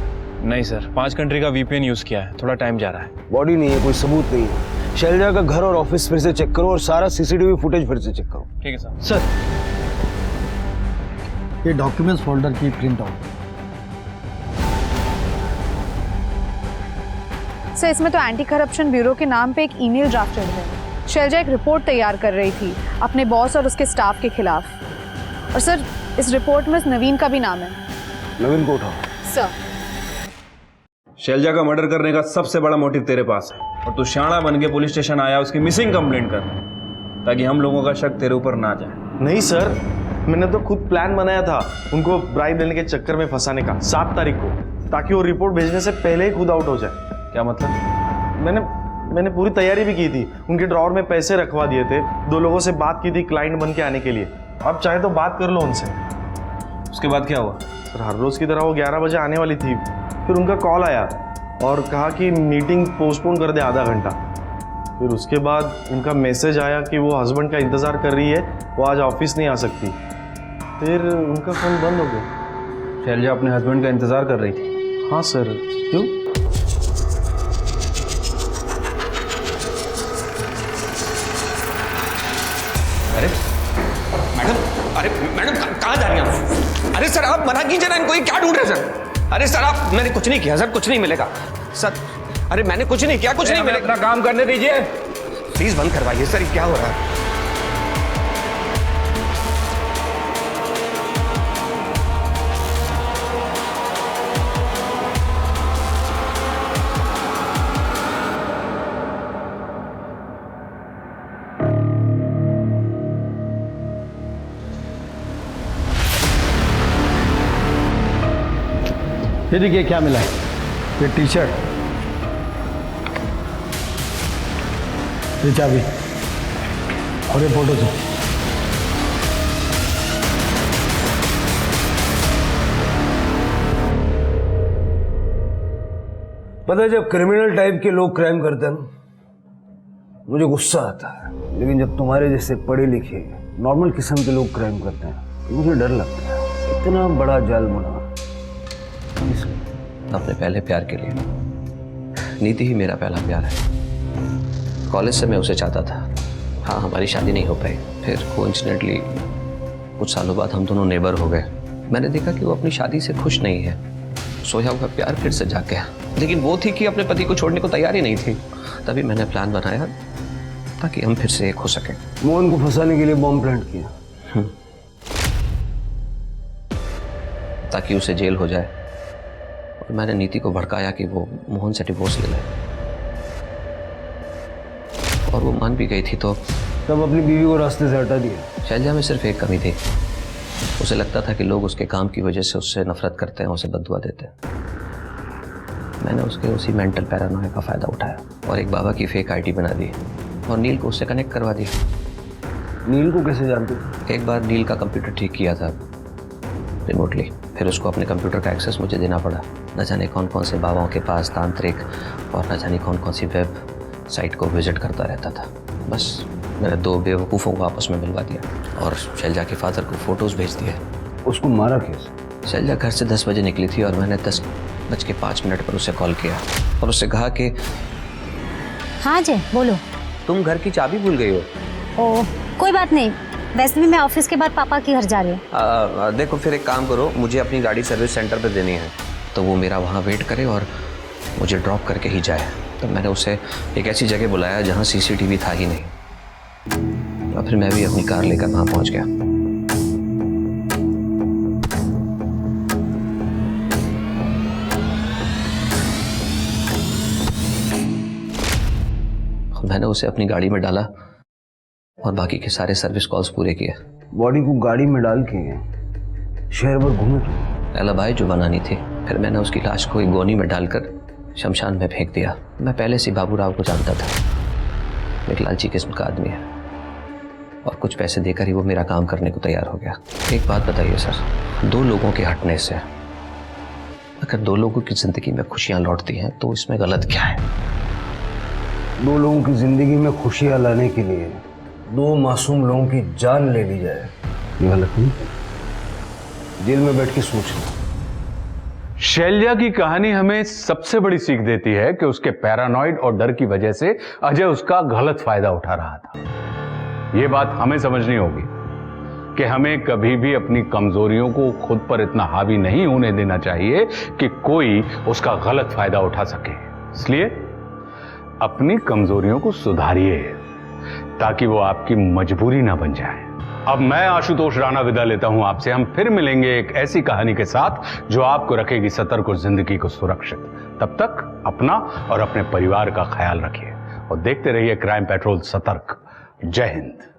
नहीं सर, 5 कंट्री का VPN यूज़ किया है। थोड़ा टाइम जा रहा है। बॉडी नहीं है, कोई सबूत नहीं है। शैलजा का घर और ऑफिस फिर से चेक करो और सारा CCTV फुटेज फिर से चेक करो। ठीक है सर। सर, ये डॉक्यूमेंट्स फोल्डर की प्रिंट आउट। सर, इसमें तो एंटी करप्शन ब्यूरो के नाम पे एक ईमेल ड्राफ्टेड है। शैलजा एक रिपोर्ट तैयार कर रही थी अपने बॉस और उसके स्टाफ के खिलाफ। और सर, इस रिपोर्ट में नवीन का भी नाम है। नवीन को उठाओ। सर, शैलजा का मर्डर करने का सबसे बड़ा मोटिव तेरे पास है और तू शाणा बन के पुलिस स्टेशन आया उसकी मिसिंग कंप्लेंट करने, ताकि हम लोगों का शक तेरे ऊपर ना जाए। नहीं सर, मैंने तो खुद प्लान बनाया था उनको ब्राइब लेने के चक्कर में फंसाने का 7 तारीख को, ताकि वो रिपोर्ट भेजने से पहले ही खुद आउट हो जाए। क्या मतलब? मैंने पूरी तैयारी भी की थी, उनके ड्रॉवर में पैसे रखवा दिए थे, 2 लोगों से बात की थी क्लाइंट बन के आने के लिए। आप चाहे तो बात कर लो उनसे। उसके बाद क्या हुआ? सर हर रोज़ की तरह वो 11 बजे आने वाली थी, फिर उनका कॉल आया और कहा कि मीटिंग पोस्टपोन कर दे आधा घंटा। फिर उसके बाद उनका मैसेज आया कि वो हस्बैंड का इंतज़ार कर रही है, वो आज ऑफिस नहीं आ सकती। फिर उनका फ़ोन बंद हो गया। शैलजा अपने हस्बैंड का इंतज़ार कर रही थी? हाँ सर। क्यों? अरे मैडम कहाँ जा रही हैं आप? अरे सर आप मना कीजिए ना इनको, ये क्या ढूंढ रहे हैं सर? अरे सर आप, मैंने कुछ नहीं किया सर, कुछ नहीं मिलेगा सर। अरे मैंने कुछ नहीं किया, कुछ नहीं मिलेगा। अपना काम करने दीजिए। प्लीज बंद करवाइए सर, ये क्या हो रहा है? ये देखिए क्या मिला है, ये टी शर्ट, ये चाबी और ये फोटो से। पता है जब क्रिमिनल टाइप के लोग क्राइम करते हैं ना, मुझे गुस्सा आता है, लेकिन जब तुम्हारे जैसे पढ़े लिखे नॉर्मल किस्म के लोग क्राइम करते हैं तो मुझे डर लगता है। इतना बड़ा जाल बना अपने पहले प्यार के लिए। नीति ही मेरा पहला प्यार है। कॉलेज से मैं उसे चाहता था। हाँ हमारी शादी नहीं हो पाई, फिर कोइंसिडेंटली कुछ सालों बाद हम दोनों नेबर हो गए। मैंने देखा कि वो अपनी शादी से खुश नहीं है, सोया हुआ प्यार फिर से जाग गया। लेकिन वो थी कि अपने पति को छोड़ने को तैयार ही नहीं थी। तभी मैंने प्लान बनाया ताकि हम फिर से एक हो सकें। मोहन को फंसाने के लिए बॉम्ब प्लांट किया ताकि उसे जेल हो जाए। और मैंने नीति को भड़काया कि वो मोहन से डिवोर्स ले ले, और वो मान भी गई थी। तो तब अपनी बीवी को रास्ते से हटा दिया। शैलजा में सिर्फ एक कमी थी, उसे लगता था कि लोग उसके काम की वजह से उससे नफरत करते हैं, उसे बददुआ देते हैं। मैंने उसके उसी मेंटल पैरानोया का फ़ायदा उठाया और एक बाबा की फेक आईडी बना दी और नील को उससे कनेक्ट करवा दिया। नील को कैसे जानते? एक बार नील का कंप्यूटर ठीक किया था रिमोटली, फिर उसको अपने कंप्यूटर का एक्सेस मुझे देना पड़ा। न जाने कौन कौन से बाबाओं के पास तांत्रिक और न जाने कौन कौन सी वेब साइट को विजिट करता रहता था। बस मैंने 2 बेवकूफ़ों को आपस में मिलवा दिया और शैलजा के फादर को फ़ोटोज़ भेज दिए। उसको मारा कैसे? शैलजा घर से 10 बजे निकली थी और मैंने 10:05 पर उसे कॉल किया और उससे कहा कि हाँ जी बोलो। तुम घर की चाबी भूल गई हो। ओ कोई बात नहीं, वैसे भी मैं ऑफिस के बाद पापा के घर जा रही हूँ। देखो फिर एक काम करो, मुझे अपनी गाड़ी सर्विस सेंटर पे देनी है, तो वो मेरा वहाँ वेट करे और मुझे ड्रॉप करके ही जाए। तो मैंने उसे एक ऐसी जगह बुलाया जहाँ CCTV था ही नहीं, और फिर मैं भी अपनी कार लेकर वहाँ पहुँच गया। मैंने उसे अपनी गाड़ी में डाला और बाकी के सारे सर्विस कॉल्स पूरे किए। बॉडी को गाड़ी में डाल के शहर भर घूमे तो एलिबाई जो बनानी थी। फिर मैंने उसकी लाश को एक गोनी में डालकर शमशान में फेंक दिया। मैं पहले से बाबूराव को जानता था, एक लालची किस्म का आदमी है और कुछ पैसे देकर ही वो मेरा काम करने को तैयार हो गया। एक बात बताइए सर, 2 लोगों के हटने से अगर 2 लोगों की जिंदगी में खुशियां लौटती हैं तो इसमें गलत क्या है? 2 लोगों की जिंदगी में खुशियां लाने के लिए 2 मासूम लोगों की जान ले ली जाए, ये गलत नहीं? जेल में बैठ के सोच लो। शैलजा की कहानी हमें सबसे बड़ी सीख देती है कि उसके पैरानॉइड और डर की वजह से अजय उसका गलत फायदा उठा रहा था। यह बात हमें समझनी होगी कि हमें कभी भी अपनी कमजोरियों को खुद पर इतना हावी नहीं होने देना चाहिए कि कोई उसका गलत फायदा उठा सके। इसलिए अपनी कमजोरियों को सुधारिए ताकि वो आपकी मजबूरी ना बन जाए। अब मैं आशुतोष राणा विदा लेता हूं आपसे। हम फिर मिलेंगे एक ऐसी कहानी के साथ जो आपको रखेगी सतर्क और जिंदगी को सुरक्षित। तब तक अपना और अपने परिवार का ख्याल रखिए और देखते रहिए क्राइम पेट्रोल सतर्क। जय हिंद।